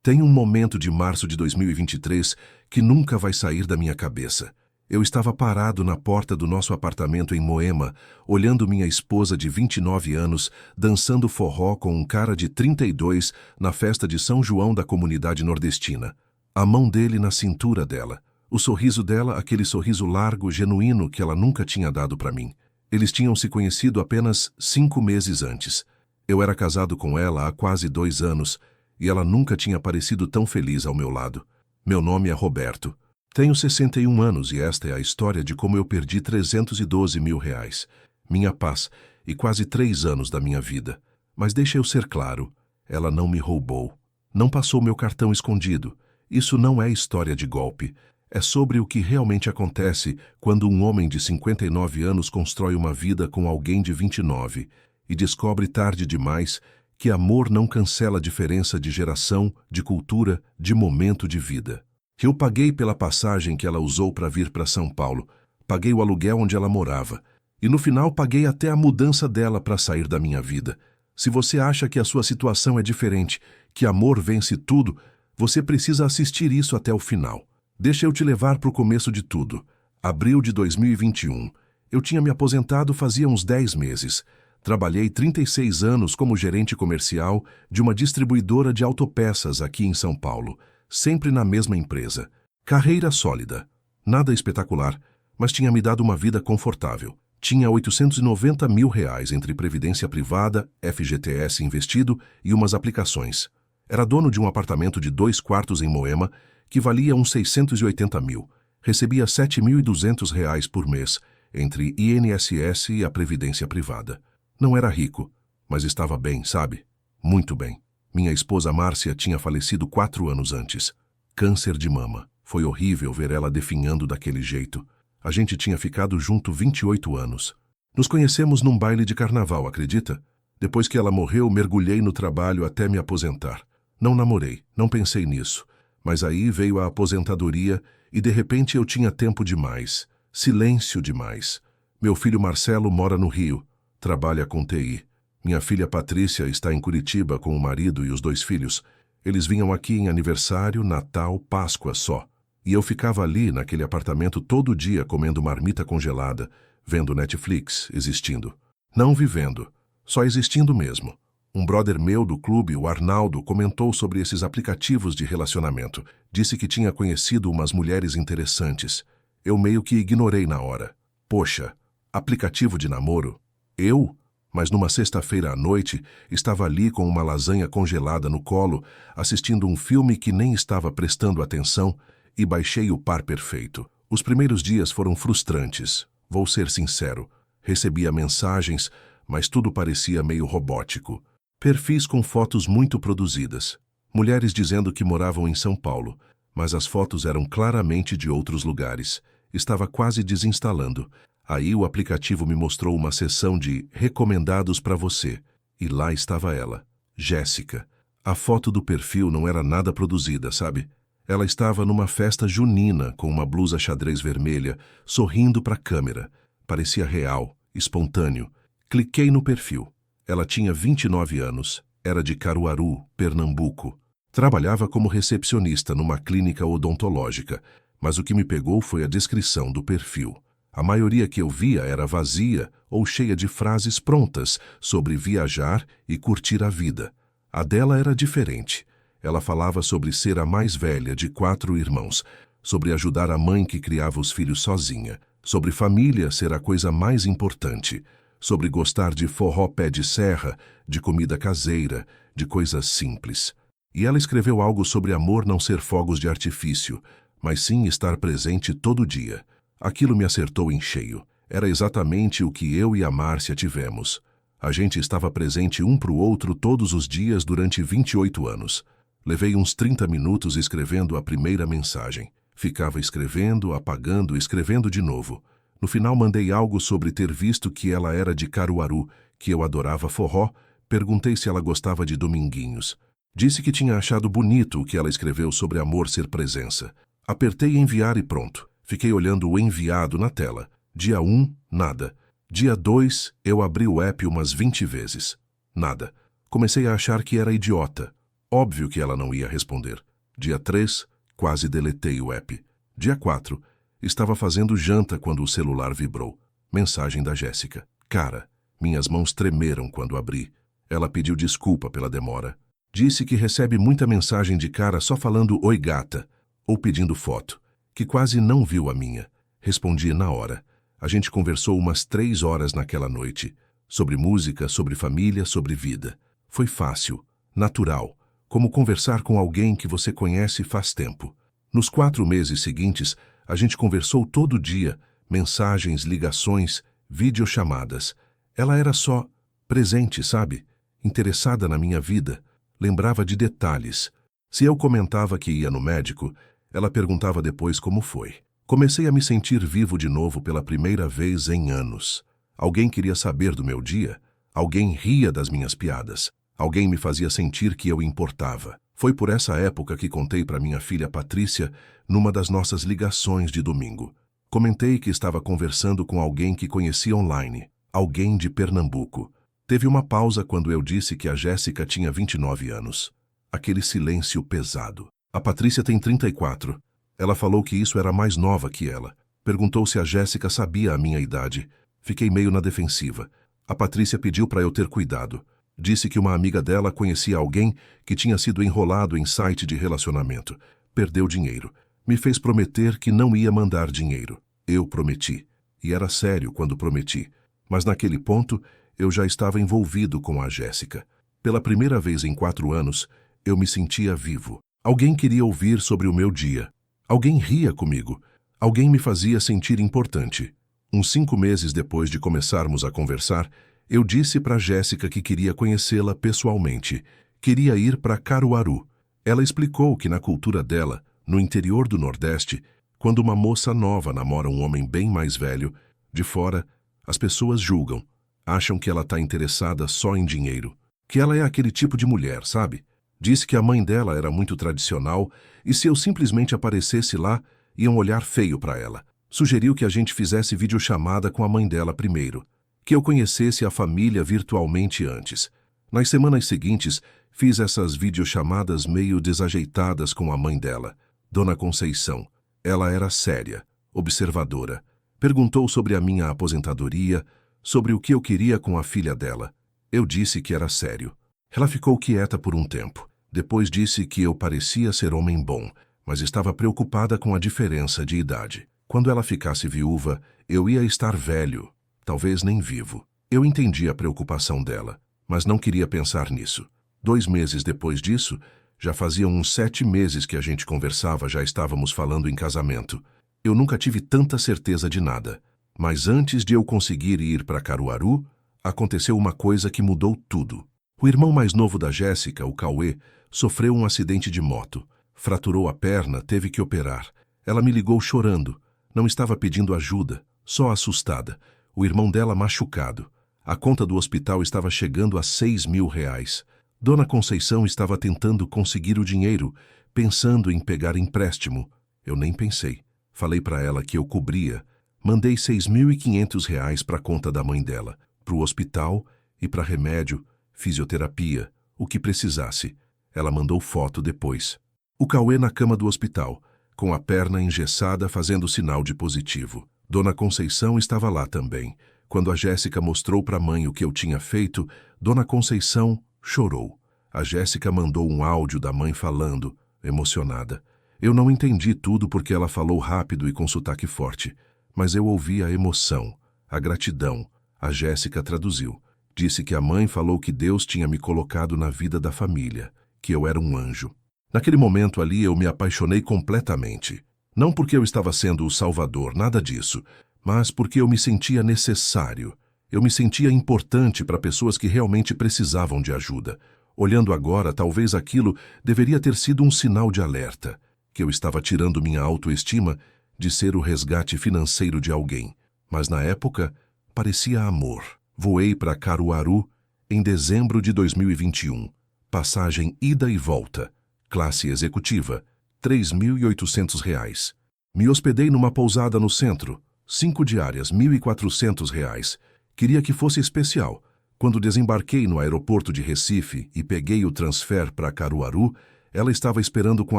Tem um momento de março de 2023 que nunca vai sair da minha cabeça. Eu estava parado na porta do nosso apartamento em Moema, olhando minha esposa de 29 anos dançando forró com um cara de 32 na festa de São João da comunidade nordestina. A mão dele na cintura dela. O sorriso dela, aquele sorriso largo, genuíno que ela nunca tinha dado para mim. Eles tinham se conhecido apenas 5 meses antes. Eu era casado com ela há quase 2 anos e ela nunca tinha parecido tão feliz ao meu lado. Meu nome é Roberto. Tenho 61 anos e esta é a história de como eu perdi 312 mil reais, minha paz e quase 3 anos da minha vida. Mas deixa eu ser claro, ela não me roubou. Não passou meu cartão escondido. Isso não é história de golpe. É sobre o que realmente acontece quando um homem de 59 anos constrói uma vida com alguém de 29 e descobre tarde demais que amor não cancela a diferença de geração, de cultura, de momento de vida. Eu paguei pela passagem que ela usou para vir para São Paulo, paguei o aluguel onde ela morava e no final paguei até a mudança dela para sair da minha vida. Se você acha que a sua situação é diferente, que amor vence tudo, você precisa assistir isso até o final. Deixa eu te levar para o começo de tudo. Abril de 2021. Eu tinha me aposentado fazia uns 10 meses. Trabalhei 36 anos como gerente comercial de uma distribuidora de autopeças aqui em São Paulo, sempre na mesma empresa. Carreira sólida. Nada espetacular, mas tinha me dado uma vida confortável. Tinha 890 mil reais entre previdência privada, FGTS investido e umas aplicações. Era dono de um apartamento de 2 quartos em Moema, que valia uns 680 mil. Recebia 7.200 reais por mês, entre INSS e a previdência privada. Não era rico, mas estava bem, sabe? Muito bem. Minha esposa Márcia tinha falecido 4 anos antes. Câncer de mama. Foi horrível ver ela definhando daquele jeito. A gente tinha ficado junto 28 anos. Nos conhecemos num baile de carnaval, acredita? Depois que ela morreu, mergulhei no trabalho até me aposentar. Não namorei, não pensei nisso. Mas aí veio a aposentadoria e de repente eu tinha tempo demais. Silêncio demais. Meu filho Marcelo mora no Rio. Trabalha com TI. Minha filha Patrícia está em Curitiba com o marido e os 2 filhos. Eles vinham aqui em aniversário, Natal, Páscoa só. E eu ficava ali naquele apartamento todo dia comendo marmita congelada, vendo Netflix, existindo. Não vivendo, só existindo mesmo. Um brother meu do clube, o Arnaldo, comentou sobre esses aplicativos de relacionamento. Disse que tinha conhecido umas mulheres interessantes. Eu meio que ignorei na hora. Poxa, aplicativo de namoro? Eu? Mas numa sexta-feira à noite, estava ali com uma lasanha congelada no colo, assistindo um filme que nem estava prestando atenção, e baixei o par perfeito. Os primeiros dias foram frustrantes, vou ser sincero. Recebia mensagens, mas tudo parecia meio robótico. Perfis com fotos muito produzidas. Mulheres dizendo que moravam em São Paulo, mas as fotos eram claramente de outros lugares. Estava quase desinstalando. Aí o aplicativo me mostrou uma seção de recomendados para você. E lá estava ela, Jéssica. A foto do perfil não era nada produzida, sabe? Ela estava numa festa junina com uma blusa xadrez vermelha, sorrindo para a câmera. Parecia real, espontâneo. Cliquei no perfil. Ela tinha 29 anos, era de Caruaru, Pernambuco. Trabalhava como recepcionista numa clínica odontológica, mas o que me pegou foi a descrição do perfil. A maioria que eu via era vazia ou cheia de frases prontas sobre viajar e curtir a vida. A dela era diferente. Ela falava sobre ser a mais velha de 4 irmãos, sobre ajudar a mãe que criava os filhos sozinha, sobre família ser a coisa mais importante, sobre gostar de forró pé de serra, de comida caseira, de coisas simples. E ela escreveu algo sobre amor não ser fogos de artifício, mas sim estar presente todo dia. Aquilo me acertou em cheio. Era exatamente o que eu e a Márcia tivemos. A gente estava presente um para o outro todos os dias durante 28 anos. Levei uns 30 minutos escrevendo a primeira mensagem. Ficava escrevendo, apagando, escrevendo de novo. No final mandei algo sobre ter visto que ela era de Caruaru, que eu adorava forró, perguntei se ela gostava de Dominguinhos. Disse que tinha achado bonito o que ela escreveu sobre amor ser presença. Apertei enviar e pronto. Fiquei olhando o enviado na tela. Dia 1, nada. Dia 2, eu abri o app umas 20 vezes. Nada. Comecei a achar que era idiota. Óbvio que ela não ia responder. Dia 3, quase deletei o app. Dia 4, estava fazendo janta quando o celular vibrou. Mensagem da Jéssica. Cara, minhas mãos tremeram quando abri. Ela pediu desculpa pela demora. Disse que recebe muita mensagem de cara só falando "Oi, gata", ou pedindo foto, que quase não viu a minha. Respondi na hora. A gente conversou umas 3 horas naquela noite. Sobre música, sobre família, sobre vida. Foi fácil, natural, como conversar com alguém que você conhece faz tempo. Nos 4 meses seguintes, a gente conversou todo dia, mensagens, ligações, videochamadas. Ela era só presente, sabe? Interessada na minha vida. Lembrava de detalhes. Se eu comentava que ia no médico, ela perguntava depois como foi. Comecei a me sentir vivo de novo pela primeira vez em anos. Alguém queria saber do meu dia. Alguém ria das minhas piadas. Alguém me fazia sentir que eu importava. Foi por essa época que contei para minha filha Patrícia numa das nossas ligações de domingo. Comentei que estava conversando com alguém que conhecia online, alguém de Pernambuco. Teve uma pausa quando eu disse que a Jéssica tinha 29 anos. Aquele silêncio pesado. A Patrícia tem 34. Ela falou que isso era mais nova que ela. Perguntou se a Jéssica sabia a minha idade. Fiquei meio na defensiva. A Patrícia pediu para eu ter cuidado. Disse que uma amiga dela conhecia alguém que tinha sido enrolado em site de relacionamento. Perdeu dinheiro. Me fez prometer que não ia mandar dinheiro. Eu prometi. E era sério quando prometi. Mas naquele ponto, eu já estava envolvido com a Jéssica. Pela primeira vez em 4 anos, eu me sentia vivo. Alguém queria ouvir sobre o meu dia. Alguém ria comigo. Alguém me fazia sentir importante. Uns 5 meses depois de começarmos a conversar, eu disse para Jéssica que queria conhecê-la pessoalmente. Queria ir para Caruaru. Ela explicou que na cultura dela, no interior do Nordeste, quando uma moça nova namora um homem bem mais velho, de fora, as pessoas julgam. Acham que ela está interessada só em dinheiro. Que ela é aquele tipo de mulher, sabe? Disse que a mãe dela era muito tradicional e se eu simplesmente aparecesse lá, iam olhar feio para ela. Sugeriu que a gente fizesse videochamada com a mãe dela primeiro. Que eu conhecesse a família virtualmente antes. Nas semanas seguintes, fiz essas videochamadas meio desajeitadas com a mãe dela, Dona Conceição. Ela era séria, observadora. Perguntou sobre a minha aposentadoria, sobre o que eu queria com a filha dela. Eu disse que era sério. Ela ficou quieta por um tempo. Depois disse que eu parecia ser homem bom, mas estava preocupada com a diferença de idade. Quando ela ficasse viúva, eu ia estar velho, talvez nem vivo. Eu entendi a preocupação dela, mas não queria pensar nisso. 2 meses depois disso, já faziam uns 7 meses que a gente conversava, já estávamos falando em casamento. Eu nunca tive tanta certeza de nada. Mas antes de eu conseguir ir para Caruaru, aconteceu uma coisa que mudou tudo. O irmão mais novo da Jéssica, o Cauê, sofreu um acidente de moto. Fraturou a perna, teve que operar. Ela me ligou chorando. Não estava pedindo ajuda, só assustada. O irmão dela machucado. A conta do hospital estava chegando a R$ 6.000. Dona Conceição estava tentando conseguir o dinheiro, pensando em pegar empréstimo. Eu nem pensei. Falei para ela que eu cobria. Mandei R$ 6.500 para a conta da mãe dela, para o hospital e para remédio, fisioterapia, o que precisasse. Ela mandou foto depois. O Cauê na cama do hospital, com a perna engessada fazendo sinal de positivo. Dona Conceição estava lá também. Quando a Jéssica mostrou para a mãe o que eu tinha feito, Dona Conceição chorou. A Jéssica mandou um áudio da mãe falando, emocionada. Eu não entendi tudo porque ela falou rápido e com sotaque forte, mas eu ouvi a emoção, a gratidão. A Jéssica traduziu. Disse que a mãe falou que Deus tinha me colocado na vida da família, que eu era um anjo. Naquele momento ali eu me apaixonei completamente. Não porque eu estava sendo o salvador, nada disso, mas porque eu me sentia necessário. Eu me sentia importante para pessoas que realmente precisavam de ajuda. Olhando agora, talvez aquilo deveria ter sido um sinal de alerta, que eu estava tirando minha autoestima de ser o resgate financeiro de alguém. Mas na época, parecia amor. Voei para Caruaru em dezembro de 2021. Passagem ida e volta. Classe executiva, R$ 3.800. Me hospedei numa pousada no centro. 5 diárias, R$ 1.400. Queria que fosse especial. Quando desembarquei no aeroporto de Recife e peguei o transfer para Caruaru, ela estava esperando com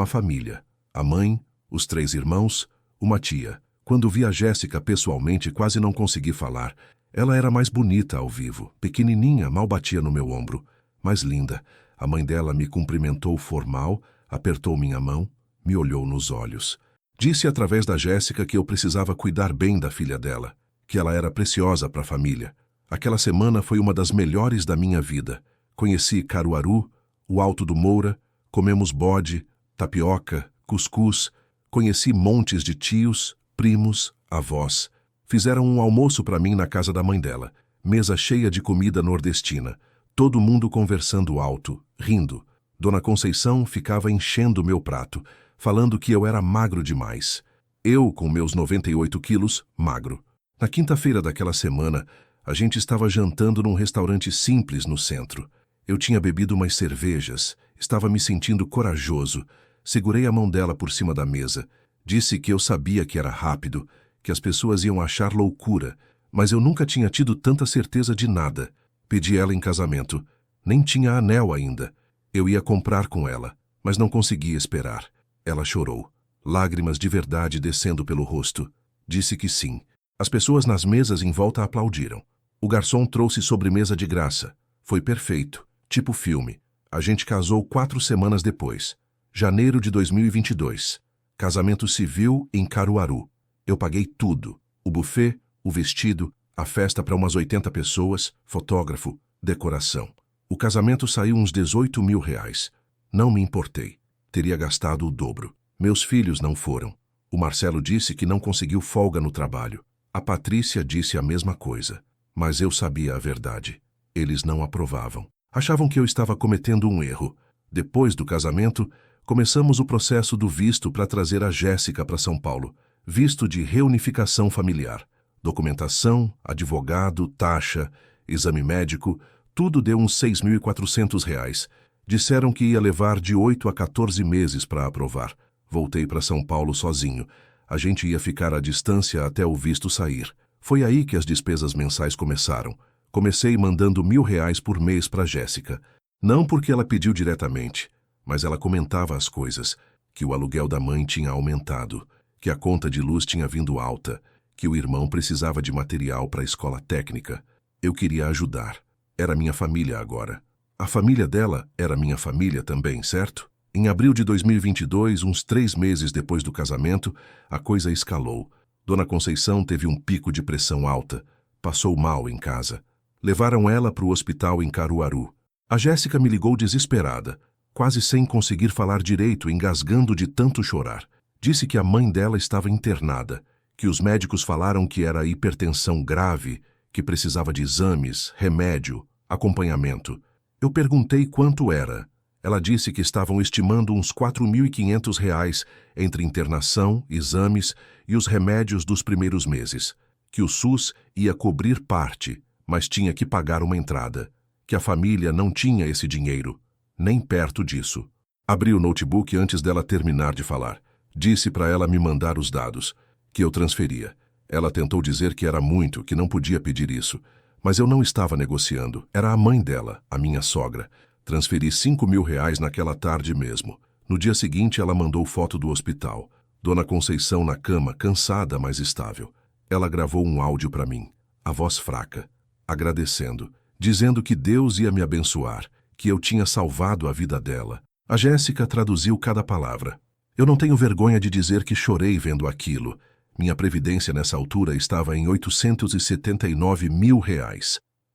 a família. A mãe, os 3 irmãos, uma tia. Quando vi a Jéssica pessoalmente, quase não consegui falar. Ela era mais bonita ao vivo, pequenininha, mal batia no meu ombro, mas linda. A mãe dela me cumprimentou formal, apertou minha mão, me olhou nos olhos. Disse através da Jéssica que eu precisava cuidar bem da filha dela, que ela era preciosa para a família. Aquela semana foi uma das melhores da minha vida. Conheci Caruaru, o Alto do Moura, comemos bode, tapioca, cuscuz, conheci montes de tios, primos, avós. Fizeram um almoço para mim na casa da mãe dela, mesa cheia de comida nordestina, todo mundo conversando alto, rindo. Dona Conceição ficava enchendo meu prato, falando que eu era magro demais. Eu, com meus 98 quilos, magro. Na quinta-feira daquela semana, a gente estava jantando num restaurante simples no centro. Eu tinha bebido umas cervejas, estava me sentindo corajoso. Segurei a mão dela por cima da mesa. Disse que eu sabia que era rápido, que as pessoas iam achar loucura, mas eu nunca tinha tido tanta certeza de nada. Pedi ela em casamento. Nem tinha anel ainda. Eu ia comprar com ela, mas não conseguia esperar. Ela chorou, lágrimas de verdade descendo pelo rosto. Disse que sim. As pessoas nas mesas em volta aplaudiram. O garçom trouxe sobremesa de graça. Foi perfeito, tipo filme. A gente casou 4 semanas depois. Janeiro de 2022. Casamento civil em Caruaru. Eu paguei tudo. O buffet, o vestido, a festa para umas 80 pessoas, fotógrafo, decoração. O casamento saiu uns 18 mil reais. Não me importei. Teria gastado o dobro. Meus filhos não foram. O Marcelo disse que não conseguiu folga no trabalho. A Patrícia disse a mesma coisa. Mas eu sabia a verdade. Eles não aprovavam. Achavam que eu estava cometendo um erro. Depois do casamento, começamos o processo do visto para trazer a Jéssica para São Paulo. Visto de reunificação familiar. Documentação, advogado, taxa, exame médico, tudo deu uns R$ 6.400. Disseram que ia levar de 8 a 14 meses para aprovar. Voltei para São Paulo sozinho. A gente ia ficar à distância até o visto sair. Foi aí que as despesas mensais começaram. Comecei mandando R$ 1.000 por mês para Jéssica. Não porque ela pediu diretamente, mas ela comentava as coisas, que o aluguel da mãe tinha aumentado, que a conta de luz tinha vindo alta, que o irmão precisava de material para a escola técnica. Eu queria ajudar. Era minha família agora. A família dela era minha família também, certo? Em abril de 2022, uns 3 meses depois do casamento, a coisa escalou. Dona Conceição teve um pico de pressão alta. Passou mal em casa. Levaram ela para o hospital em Caruaru. A Jéssica me ligou desesperada, quase sem conseguir falar direito, engasgando de tanto chorar. Disse que a mãe dela estava internada, que os médicos falaram que era hipertensão grave, que precisava de exames, remédio, acompanhamento. Eu perguntei quanto era. Ela disse que estavam estimando uns R$ 4.500 entre internação, exames e os remédios dos primeiros meses. Que o SUS ia cobrir parte, mas tinha que pagar uma entrada. Que a família não tinha esse dinheiro, nem perto disso. Abri o notebook antes dela terminar de falar. Disse para ela me mandar os dados, que eu transferia. Ela tentou dizer que era muito, que não podia pedir isso. Mas eu não estava negociando. Era a mãe dela, a minha sogra. Transferi R$ 5.000 naquela tarde mesmo. No dia seguinte, ela mandou foto do hospital. Dona Conceição na cama, cansada, mas estável. Ela gravou um áudio para mim, a voz fraca, agradecendo, dizendo que Deus ia me abençoar, que eu tinha salvado a vida dela. A Jéssica traduziu cada palavra. Eu não tenho vergonha de dizer que chorei vendo aquilo. Minha previdência nessa altura estava em R$ 879 mil.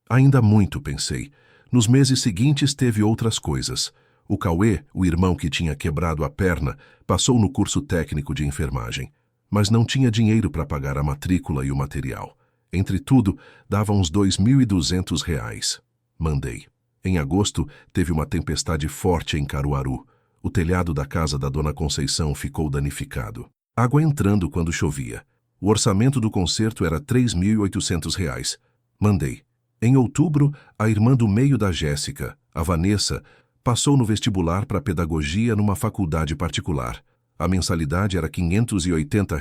Ainda muito, pensei. Nos meses seguintes teve outras coisas. O Cauê, o irmão que tinha quebrado a perna, passou no curso técnico de enfermagem, mas não tinha dinheiro para pagar a matrícula e o material. Entre tudo, dava uns R$ 2.200. Mandei. Em agosto, teve uma tempestade forte em Caruaru. O telhado da casa da Dona Conceição ficou danificado. Água entrando quando chovia. O orçamento do conserto era R$ 3.800. Mandei. Em outubro, a irmã do meio da Jéssica, a Vanessa, passou no vestibular para pedagogia numa faculdade particular. A mensalidade era R$ 580.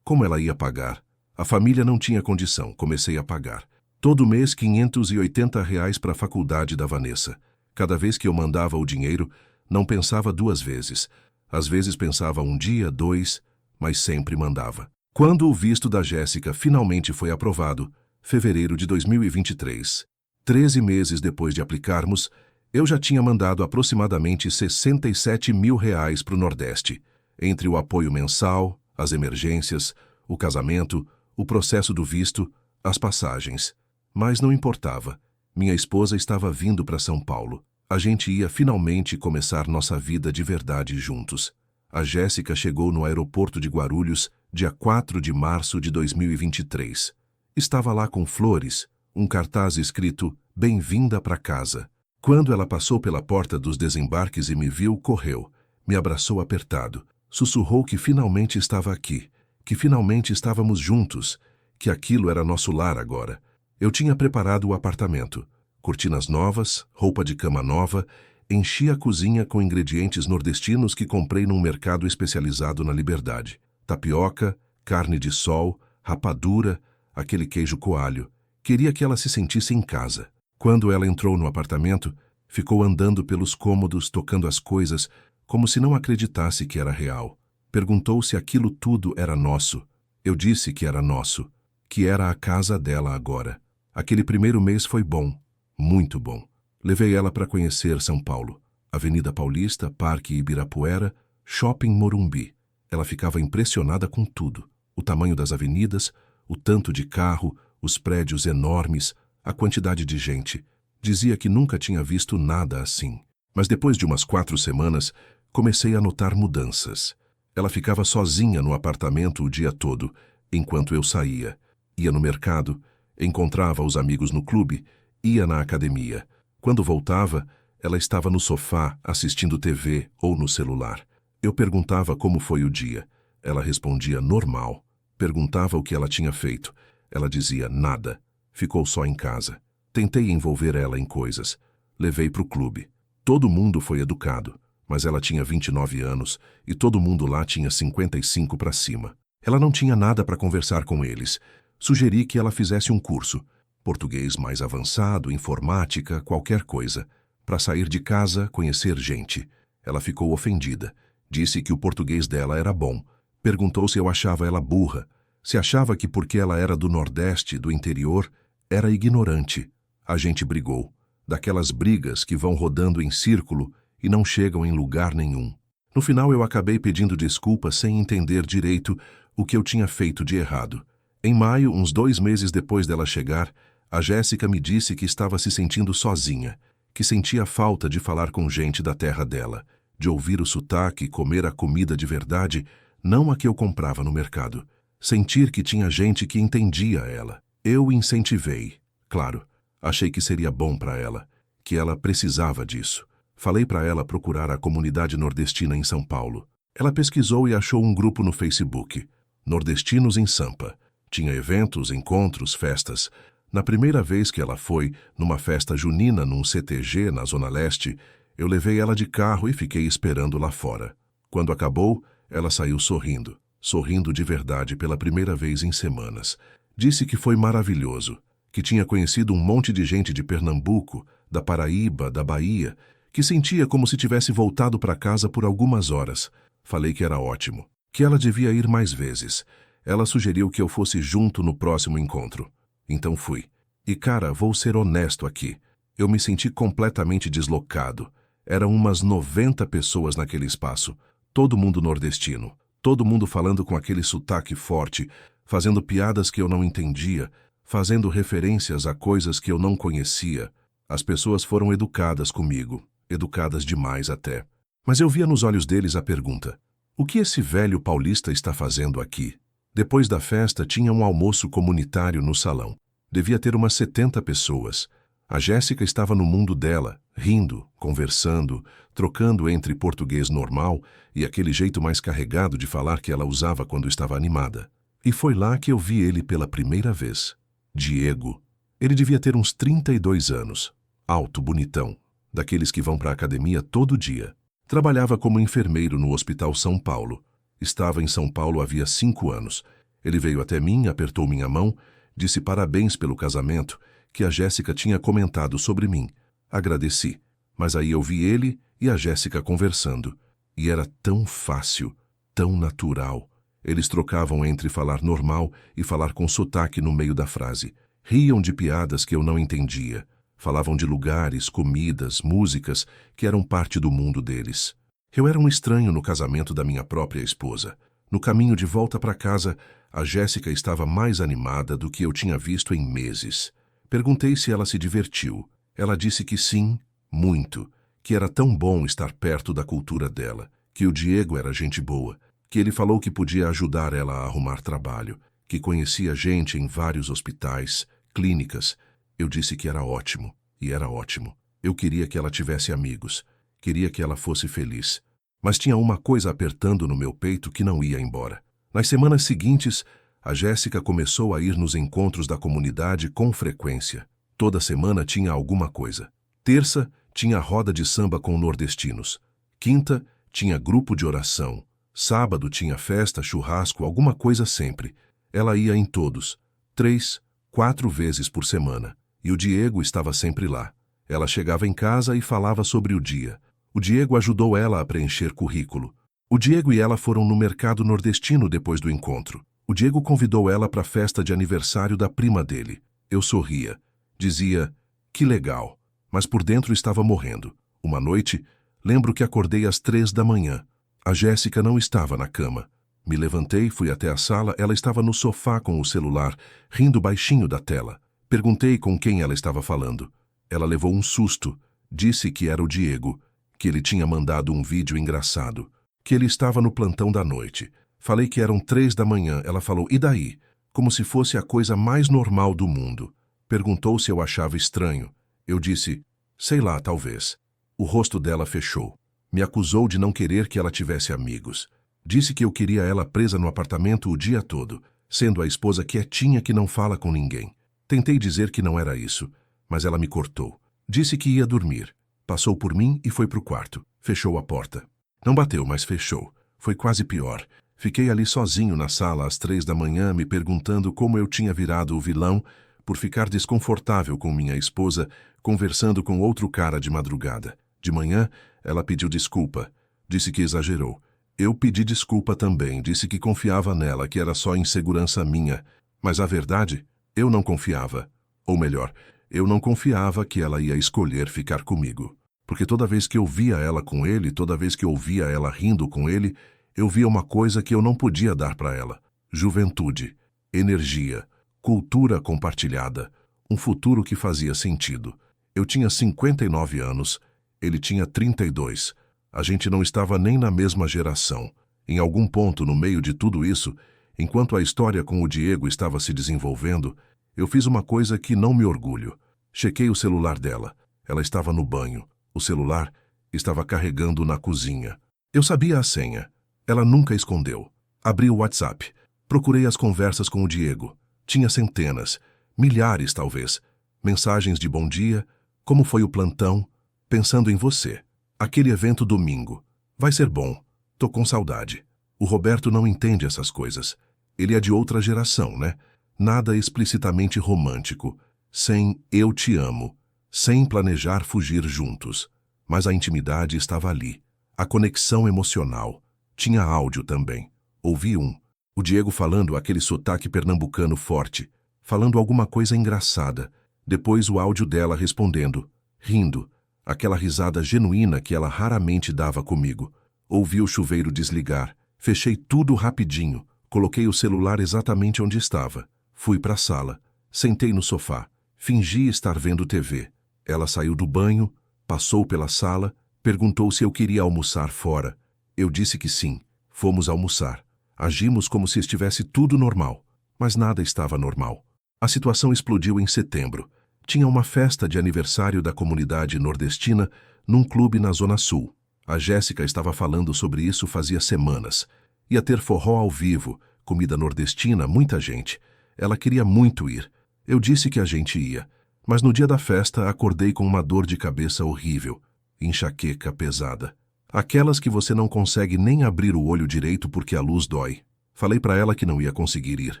Como ela ia pagar? A família não tinha condição, comecei a pagar. Todo mês R$ 580 para a faculdade da Vanessa. Cada vez que eu mandava o dinheiro, não pensava duas vezes. Às vezes pensava um dia, dois, mas sempre mandava. Quando o visto da Jéssica finalmente foi aprovado, fevereiro de 2023, 13 meses depois de aplicarmos, eu já tinha mandado aproximadamente R$ 67 mil para o Nordeste, entre o apoio mensal, as emergências, o casamento, o processo do visto, as passagens. Mas não importava. Minha esposa estava vindo para São Paulo. A gente ia finalmente começar nossa vida de verdade juntos. A Jéssica chegou no aeroporto de Guarulhos, dia 4 de março de 2023. Estava lá com flores, um cartaz escrito "Bem-vinda para casa". Quando ela passou pela porta dos desembarques e me viu, correu, me abraçou apertado, sussurrou que finalmente estava aqui, que finalmente estávamos juntos, que aquilo era nosso lar agora. Eu tinha preparado o apartamento, cortinas novas, roupa de cama nova, enchi a cozinha com ingredientes nordestinos que comprei num mercado especializado na Liberdade. Tapioca, carne de sol, rapadura, aquele queijo coalho. Queria que ela se sentisse em casa. Quando ela entrou no apartamento, ficou andando pelos cômodos, tocando as coisas, como se não acreditasse que era real. Perguntou se aquilo tudo era nosso. Eu disse que era nosso, que era a casa dela agora. Aquele primeiro mês foi bom, muito bom. Levei ela para conhecer São Paulo. Avenida Paulista, Parque Ibirapuera, Shopping Morumbi. Ela ficava impressionada com tudo. O tamanho das avenidas, o tanto de carro, os prédios enormes, a quantidade de gente. Dizia que nunca tinha visto nada assim. Mas depois de umas 4 semanas, comecei a notar mudanças. Ela ficava sozinha no apartamento o dia todo, enquanto eu saía. Ia no mercado, encontrava os amigos no clube, ia na academia. Quando voltava, ela estava no sofá, assistindo TV ou no celular. Eu perguntava como foi o dia. Ela respondia normal. Perguntava o que ela tinha feito. Ela dizia nada. Ficou só em casa. Tentei envolver ela em coisas. Levei para o clube. Todo mundo foi educado, mas ela tinha 29 anos e todo mundo lá tinha 55 para cima. Ela não tinha nada para conversar com eles. Sugeri que ela fizesse um curso. Português mais avançado, informática, qualquer coisa. Para sair de casa, conhecer gente. Ela ficou ofendida. Disse que o português dela era bom. Perguntou se eu achava ela burra. Se achava que porque ela era do Nordeste, do interior, era ignorante. A gente brigou. Daquelas brigas que vão rodando em círculo e não chegam em lugar nenhum. No final eu acabei pedindo desculpas sem entender direito o que eu tinha feito de errado. Em maio, uns 2 meses depois dela chegar, a Jéssica me disse que estava se sentindo sozinha, que sentia falta de falar com gente da terra dela, de ouvir o sotaque e comer a comida de verdade, não a que eu comprava no mercado. Sentir que tinha gente que entendia ela. Eu incentivei. Claro, achei que seria bom para ela, que ela precisava disso. Falei para ela procurar a comunidade nordestina em São Paulo. Ela pesquisou e achou um grupo no Facebook, Nordestinos em Sampa. Tinha eventos, encontros, festas. Na primeira vez que ela foi, numa festa junina num CTG na Zona Leste, eu levei ela de carro e fiquei esperando lá fora. Quando acabou, ela saiu sorrindo de verdade pela primeira vez em semanas. Disse que foi maravilhoso, que tinha conhecido um monte de gente de Pernambuco, da Paraíba, da Bahia, que sentia como se tivesse voltado para casa por algumas horas. Falei que era ótimo, que ela devia ir mais vezes. Ela sugeriu que eu fosse junto no próximo encontro. Então fui. E cara, vou ser honesto aqui. Eu me senti completamente deslocado. Eram umas 90 pessoas naquele espaço. Todo mundo nordestino. Todo mundo falando com aquele sotaque forte, fazendo piadas que eu não entendia, fazendo referências a coisas que eu não conhecia. As pessoas foram educadas comigo. Educadas demais até. Mas eu via nos olhos deles a pergunta: o que esse velho paulista está fazendo aqui? Depois da festa, tinha um almoço comunitário no salão. Devia ter umas 70 pessoas. A Jéssica estava no mundo dela, rindo, conversando, trocando entre português normal e aquele jeito mais carregado de falar que ela usava quando estava animada. E foi lá que eu vi ele pela primeira vez. Diego. Ele devia ter uns 32 anos. Alto, bonitão. Daqueles que vão para a academia todo dia. Trabalhava como enfermeiro no Hospital São Paulo. Estava em São Paulo havia 5 anos. Ele veio até mim, apertou minha mão, disse parabéns pelo casamento que a Jéssica tinha comentado sobre mim. Agradeci, mas aí eu vi ele e a Jéssica conversando. E era tão fácil, tão natural. Eles trocavam entre falar normal e falar com sotaque no meio da frase. Riam de piadas que eu não entendia. Falavam de lugares, comidas, músicas que eram parte do mundo deles. Eu era um estranho no casamento da minha própria esposa. No caminho de volta para casa, a Jéssica estava mais animada do que eu tinha visto em meses. Perguntei se ela se divertiu. Ela disse que sim, muito, que era tão bom estar perto da cultura dela, que o Diego era gente boa, que ele falou que podia ajudar ela a arrumar trabalho, que conhecia gente em vários hospitais, clínicas. Eu disse que era ótimo, e era ótimo. Eu queria que ela tivesse amigos, queria que ela fosse feliz. Mas tinha uma coisa apertando no meu peito que não ia embora. Nas semanas seguintes, a Jéssica começou a ir nos encontros da comunidade com frequência. Toda semana tinha alguma coisa. Terça, tinha roda de samba com nordestinos. Quinta, tinha grupo de oração. Sábado tinha festa, churrasco, alguma coisa sempre. Ela ia em todos. 3, 4 vezes por semana. E o Diego estava sempre lá. Ela chegava em casa e falava sobre o dia. O Diego ajudou ela a preencher currículo. O Diego e ela foram no mercado nordestino depois do encontro. O Diego convidou ela para a festa de aniversário da prima dele. Eu sorria. Dizia, que legal. Mas por dentro estava morrendo. Uma noite, lembro que acordei às 3 da manhã. A Jéssica não estava na cama. Me levantei, fui até a sala, ela estava no sofá com o celular, rindo baixinho da tela. Perguntei com quem ela estava falando. Ela levou um susto. Disse que era o Diego, que ele tinha mandado um vídeo engraçado, que ele estava no plantão da noite. Falei que eram 3 da manhã. Ela falou, e daí? Como se fosse a coisa mais normal do mundo. Perguntou se eu achava estranho. Eu disse, sei lá, talvez. O rosto dela fechou. Me acusou de não querer que ela tivesse amigos. Disse que eu queria ela presa no apartamento o dia todo, sendo a esposa quietinha que não fala com ninguém. Tentei dizer que não era isso, mas ela me cortou. Disse que ia dormir. Passou por mim e foi pro quarto. Fechou a porta. Não bateu, mas fechou. Foi quase pior. Fiquei ali sozinho na sala às 3 da manhã me perguntando como eu tinha virado o vilão por ficar desconfortável com minha esposa conversando com outro cara de madrugada. De manhã, ela pediu desculpa. Disse que exagerou. Eu pedi desculpa também. Disse que confiava nela, que era só insegurança minha. Mas a verdade, eu não confiava. Ou melhor, eu não confiava que ela ia escolher ficar comigo. Porque toda vez que eu via ela com ele, toda vez que eu via ela rindo com ele, eu via uma coisa que eu não podia dar para ela. Juventude, energia, cultura compartilhada, um futuro que fazia sentido. Eu tinha 59 anos, ele tinha 32. A gente não estava nem na mesma geração. Em algum ponto no meio de tudo isso, enquanto a história com o Diego estava se desenvolvendo, eu fiz uma coisa que não me orgulho. Chequei o celular dela. Ela estava no banho. O celular estava carregando na cozinha. Eu sabia a senha. Ela nunca escondeu. Abri o WhatsApp. Procurei as conversas com o Diego. Tinha centenas, milhares talvez. Mensagens de bom dia, como foi o plantão, pensando em você. Aquele evento domingo. Vai ser bom. Tô com saudade. O Roberto não entende essas coisas. Ele é de outra geração, né? Nada explicitamente romântico. Sem eu te amo. Sem planejar fugir juntos. Mas a intimidade estava ali. A conexão emocional. Tinha áudio também. Ouvi o Diego falando aquele sotaque pernambucano forte, falando alguma coisa engraçada. Depois o áudio dela respondendo, rindo, aquela risada genuína que ela raramente dava comigo. Ouvi o chuveiro desligar. Fechei tudo rapidinho. Coloquei o celular exatamente onde estava. Fui para a sala. Sentei no sofá. Fingi estar vendo TV. Ela saiu do banho, passou pela sala, perguntou se eu queria almoçar fora. Eu disse que sim. Fomos almoçar. Agimos como se estivesse tudo normal, mas nada estava normal. A situação explodiu em setembro. Tinha uma festa de aniversário da comunidade nordestina num clube na Zona Sul. A Jéssica estava falando sobre isso fazia semanas. Ia ter forró ao vivo, comida nordestina, muita gente. Ela queria muito ir. Eu disse que a gente ia. Mas no dia da festa acordei com uma dor de cabeça horrível, enxaqueca pesada. Aquelas que você não consegue nem abrir o olho direito porque a luz dói. Falei para ela que não ia conseguir ir,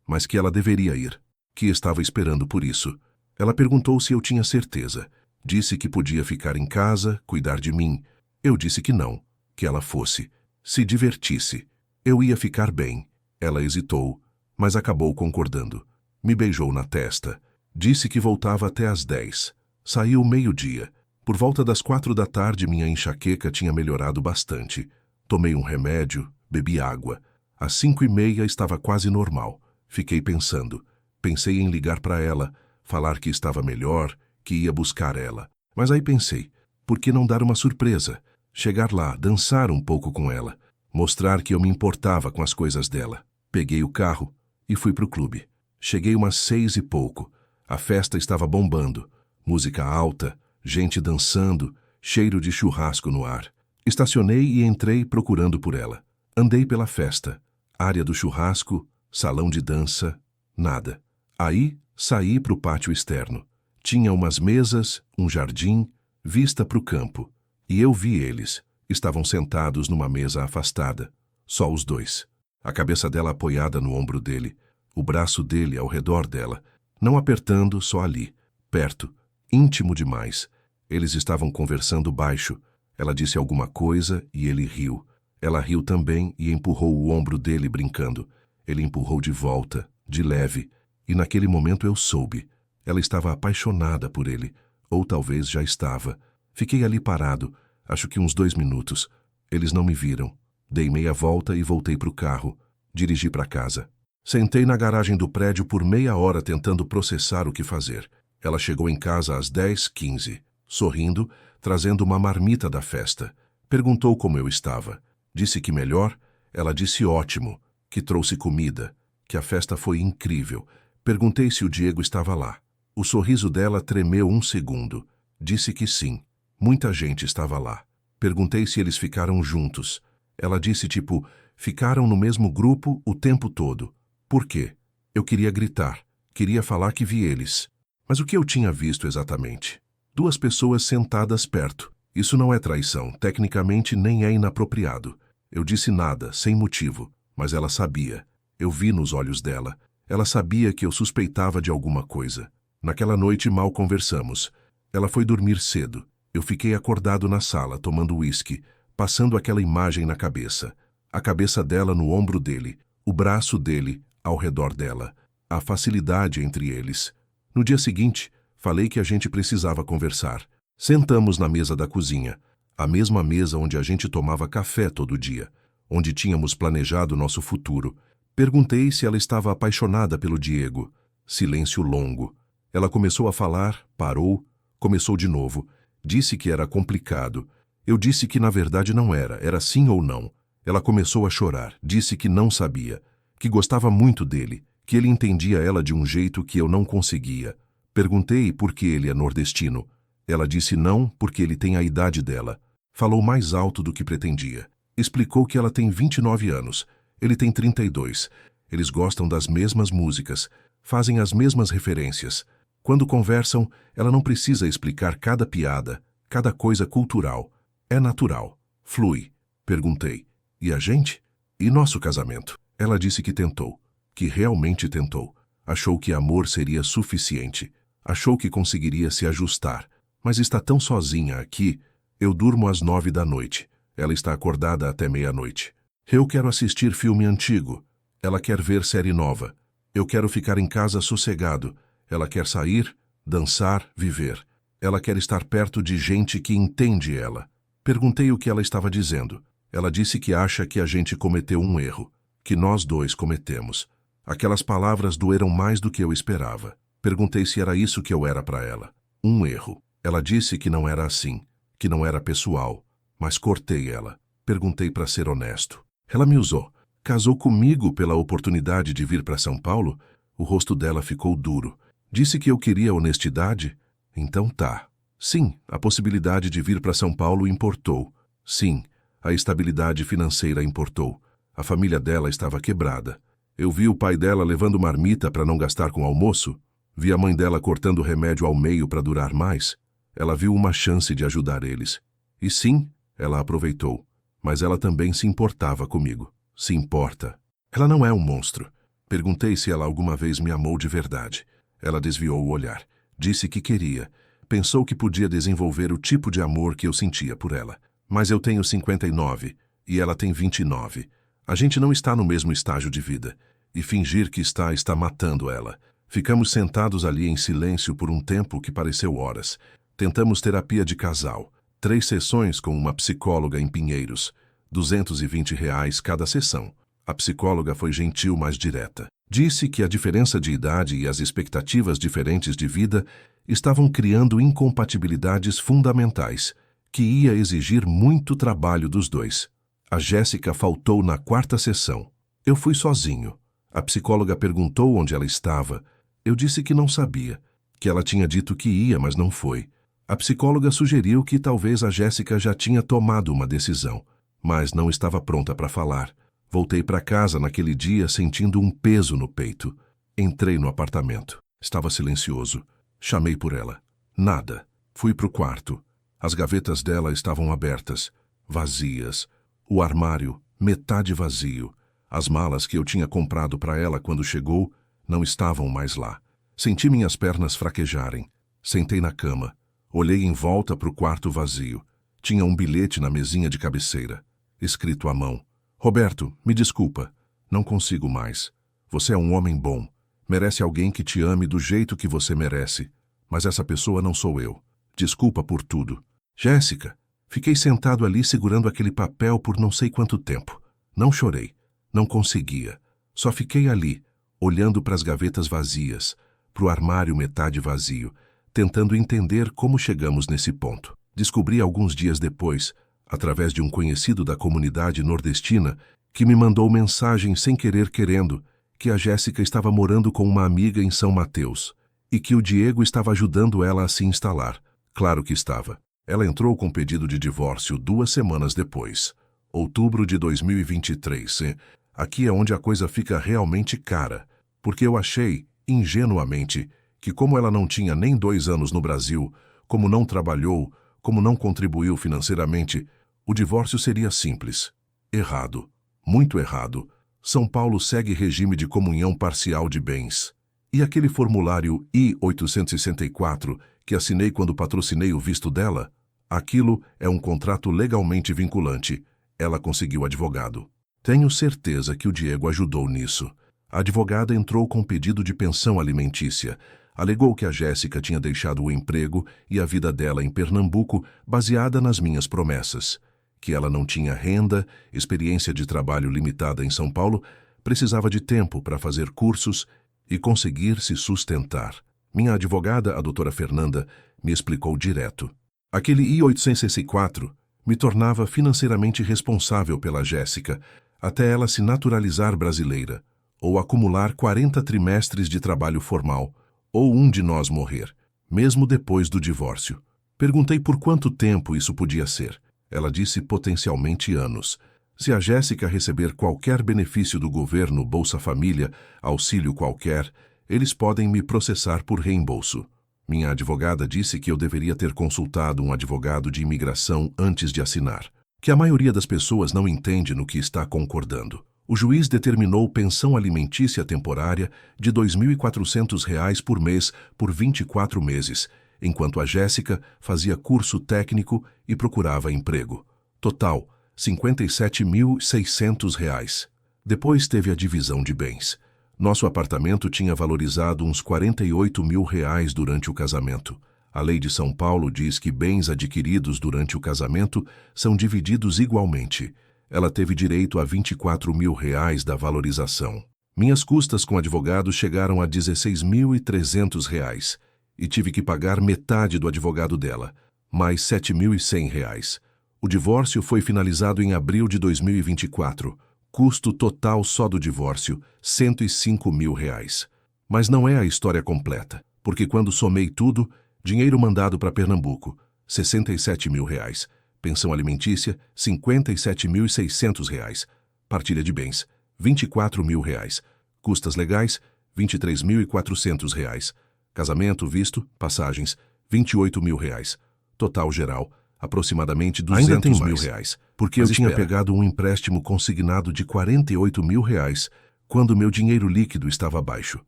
mas que ela deveria ir, que estava esperando por isso. Ela perguntou se eu tinha certeza. Disse que podia ficar em casa, cuidar de mim. Eu disse que não, que ela fosse. Se divertisse. Eu ia ficar bem. Ela hesitou, mas acabou concordando. Me beijou na testa. Disse que voltava até às 10. Saiu meio-dia. Por volta das 4 da tarde, minha enxaqueca tinha melhorado bastante. Tomei um remédio, bebi água. Às 5h30 estava quase normal. Fiquei pensando. Pensei em ligar para ela, falar que estava melhor, que ia buscar ela. Mas aí pensei, por que não dar uma surpresa? Chegar lá, dançar um pouco com ela, mostrar que eu me importava com as coisas dela. Peguei o carro e fui pro clube. Cheguei umas 6 e pouco. A festa estava bombando. Música alta, gente dançando, cheiro de churrasco no ar. Estacionei e entrei procurando por ela. Andei pela festa. Área do churrasco, salão de dança, nada. Aí, saí pro pátio externo. Tinha umas mesas, um jardim, vista pro campo. E eu vi eles. Estavam sentados numa mesa afastada. Só os dois. A cabeça dela apoiada no ombro dele. O braço dele ao redor dela. Não apertando, só ali. Perto. Íntimo demais. Eles estavam conversando baixo. Ela disse alguma coisa e ele riu. Ela riu também e empurrou o ombro dele brincando. Ele empurrou de volta, de leve. E naquele momento eu soube. Ela estava apaixonada por ele. Ou talvez já estava. Fiquei ali parado, acho que uns 2 minutos. Eles não me viram. Dei meia volta e voltei para o carro. Dirigi para casa. Sentei na garagem do prédio por meia hora tentando processar o que fazer. Ela chegou em casa às 10h15, sorrindo, trazendo uma marmita da festa. Perguntou como eu estava. Disse que melhor. Ela disse ótimo, que trouxe comida, que a festa foi incrível. Perguntei se o Diego estava lá. O sorriso dela tremeu um segundo. Disse que sim. Muita gente estava lá. Perguntei se eles ficaram juntos. Ela disse tipo, ficaram no mesmo grupo o tempo todo. Por quê? Eu queria gritar. Queria falar que vi eles. Mas o que eu tinha visto exatamente? 2 pessoas sentadas perto. Isso não é traição. Tecnicamente nem é inapropriado. Eu disse nada, sem motivo. Mas ela sabia. Eu vi nos olhos dela. Ela sabia que eu suspeitava de alguma coisa. Naquela noite mal conversamos. Ela foi dormir cedo. Eu fiquei acordado na sala, tomando uísque, passando aquela imagem na cabeça. A cabeça dela no ombro dele, o braço dele ao redor dela. A facilidade entre eles. No dia seguinte, falei que a gente precisava conversar. Sentamos na mesa da cozinha, a mesma mesa onde a gente tomava café todo dia, onde tínhamos planejado nosso futuro. Perguntei se ela estava apaixonada pelo Diego. Silêncio longo. Ela começou a falar, parou, começou de novo. Disse que era complicado. Eu disse que na verdade não era, era sim ou não. Ela começou a chorar, disse que não sabia, que gostava muito dele, que ele entendia ela de um jeito que eu não conseguia. Perguntei por que ele é nordestino. Ela disse não, porque ele tem a idade dela. Falou mais alto do que pretendia. Explicou que ela tem 29 anos, ele tem 32. Eles gostam das mesmas músicas, fazem as mesmas referências. Quando conversam, ela não precisa explicar cada piada, cada coisa cultural. É natural. Flui. Perguntei. E a gente? E nosso casamento? Ela disse que tentou. Que realmente tentou. Achou que amor seria suficiente. Achou que conseguiria se ajustar. Mas está tão sozinha aqui. Eu durmo às 9 da noite. Ela está acordada até meia-noite. Eu quero assistir filme antigo. Ela quer ver série nova. Eu quero ficar em casa sossegado. Ela quer sair, dançar, viver. Ela quer estar perto de gente que entende ela. Perguntei o que ela estava dizendo. Ela disse que acha que a gente cometeu um erro, que nós dois cometemos. Aquelas palavras doeram mais do que eu esperava. Perguntei se era isso que eu era para ela. Um erro. Ela disse que não era assim, que não era pessoal, mas cortei ela. Perguntei para ser honesto. Ela me usou. Casou comigo pela oportunidade de vir para São Paulo? O rosto dela ficou duro. Disse que eu queria honestidade? Então tá. Sim, a possibilidade de vir para São Paulo importou. Sim, a estabilidade financeira importou. A família dela estava quebrada. Eu vi o pai dela levando marmita para não gastar com almoço. Vi a mãe dela cortando o remédio ao meio para durar mais. Ela viu uma chance de ajudar eles. E sim, ela aproveitou. Mas ela também se importava comigo. Se importa. Ela não é um monstro. Perguntei se ela alguma vez me amou de verdade. Ela desviou o olhar. Disse que queria. Pensou que podia desenvolver o tipo de amor que eu sentia por ela. Mas eu tenho 59 e ela tem 29. A gente não está no mesmo estágio de vida. E fingir que está matando ela. Ficamos sentados ali em silêncio por um tempo que pareceu horas. Tentamos terapia de casal. 3 sessões com uma psicóloga em Pinheiros. R$ 220 cada sessão. A psicóloga foi gentil, mas direta. Disse que a diferença de idade e as expectativas diferentes de vida estavam criando incompatibilidades fundamentais, que ia exigir muito trabalho dos dois. A Jéssica faltou na 4ª sessão. Eu fui sozinho. A psicóloga perguntou onde ela estava. Eu disse que não sabia, que ela tinha dito que ia, mas não foi. A psicóloga sugeriu que talvez a Jéssica já tinha tomado uma decisão, mas não estava pronta para falar. Voltei para casa naquele dia sentindo um peso no peito. Entrei no apartamento. Estava silencioso. Chamei por ela. Nada. Fui para o quarto. As gavetas dela estavam abertas, vazias. O armário, metade vazio. As malas que eu tinha comprado para ela quando chegou não estavam mais lá. Senti minhas pernas fraquejarem. Sentei na cama. Olhei em volta para o quarto vazio. Tinha um bilhete na mesinha de cabeceira, escrito à mão. Roberto, me desculpa. Não consigo mais. Você é um homem bom. Merece alguém que te ame do jeito que você merece. Mas essa pessoa não sou eu. Desculpa por tudo. Jéssica, fiquei sentado ali segurando aquele papel por não sei quanto tempo. Não chorei. Não conseguia. Só fiquei ali, olhando para as gavetas vazias, para o armário metade vazio, tentando entender como chegamos nesse ponto. Descobri alguns dias depois, através de um conhecido da comunidade nordestina, que me mandou mensagem sem querer querendo, que a Jéssica estava morando com uma amiga em São Mateus e que o Diego estava ajudando ela a se instalar. Claro que estava. Ela entrou com pedido de divórcio 2 semanas depois. Outubro de 2023. Aqui é onde a coisa fica realmente cara, porque eu achei, ingenuamente, que como ela não tinha nem 2 anos no Brasil, como não trabalhou, como não contribuiu financeiramente, o divórcio seria simples. Errado. Muito errado. São Paulo segue regime de comunhão parcial de bens. E aquele formulário I-864 que assinei quando patrocinei o visto dela? Aquilo é um contrato legalmente vinculante. Ela conseguiu advogado. Tenho certeza que o Diego ajudou nisso. A advogada entrou com pedido de pensão alimentícia. Alegou que a Jéssica tinha deixado o emprego e a vida dela em Pernambuco baseada nas minhas promessas. Que ela não tinha renda, experiência de trabalho limitada em São Paulo, precisava de tempo para fazer cursos e conseguir se sustentar. Minha advogada, a doutora Fernanda, me explicou direto. Aquele I-864 me tornava financeiramente responsável pela Jéssica, até ela se naturalizar brasileira, ou acumular 40 trimestres de trabalho formal, ou um de nós morrer, mesmo depois do divórcio. Perguntei por quanto tempo isso podia ser. Ela disse potencialmente anos. Se a Jéssica receber qualquer benefício do governo, Bolsa Família, auxílio qualquer, eles podem me processar por reembolso. Minha advogada disse que eu deveria ter consultado um advogado de imigração antes de assinar, que a maioria das pessoas não entende no que está concordando. O juiz determinou pensão alimentícia temporária de R$ 2.400 por mês por 24 meses, enquanto a Jéssica fazia curso técnico e procurava emprego. Total, R$ 57.600. Depois teve a divisão de bens. Nosso apartamento tinha valorizado uns R$ 48.000 durante o casamento. A lei de São Paulo diz que bens adquiridos durante o casamento são divididos igualmente. Ela teve direito a R$ 24.000 da valorização. Minhas custas com advogado chegaram a R$ 16.300 e tive que pagar metade do advogado dela, mais R$ 7.100. O divórcio foi finalizado em abril de 2024. Custo total só do divórcio, R$ 105.000. Mas não é a história completa, porque quando somei tudo, dinheiro mandado para Pernambuco, R$ 67.000. Pensão alimentícia, R$ 57.600. Partilha de bens, R$ 24.000. Custas legais, R$ 23.400. Casamento, visto, passagens, R$ 28.000. Total geral, aproximadamente R$ 200.000. Porque eu tinha pegado um empréstimo consignado de R$ 48.000 quando meu dinheiro líquido estava baixo.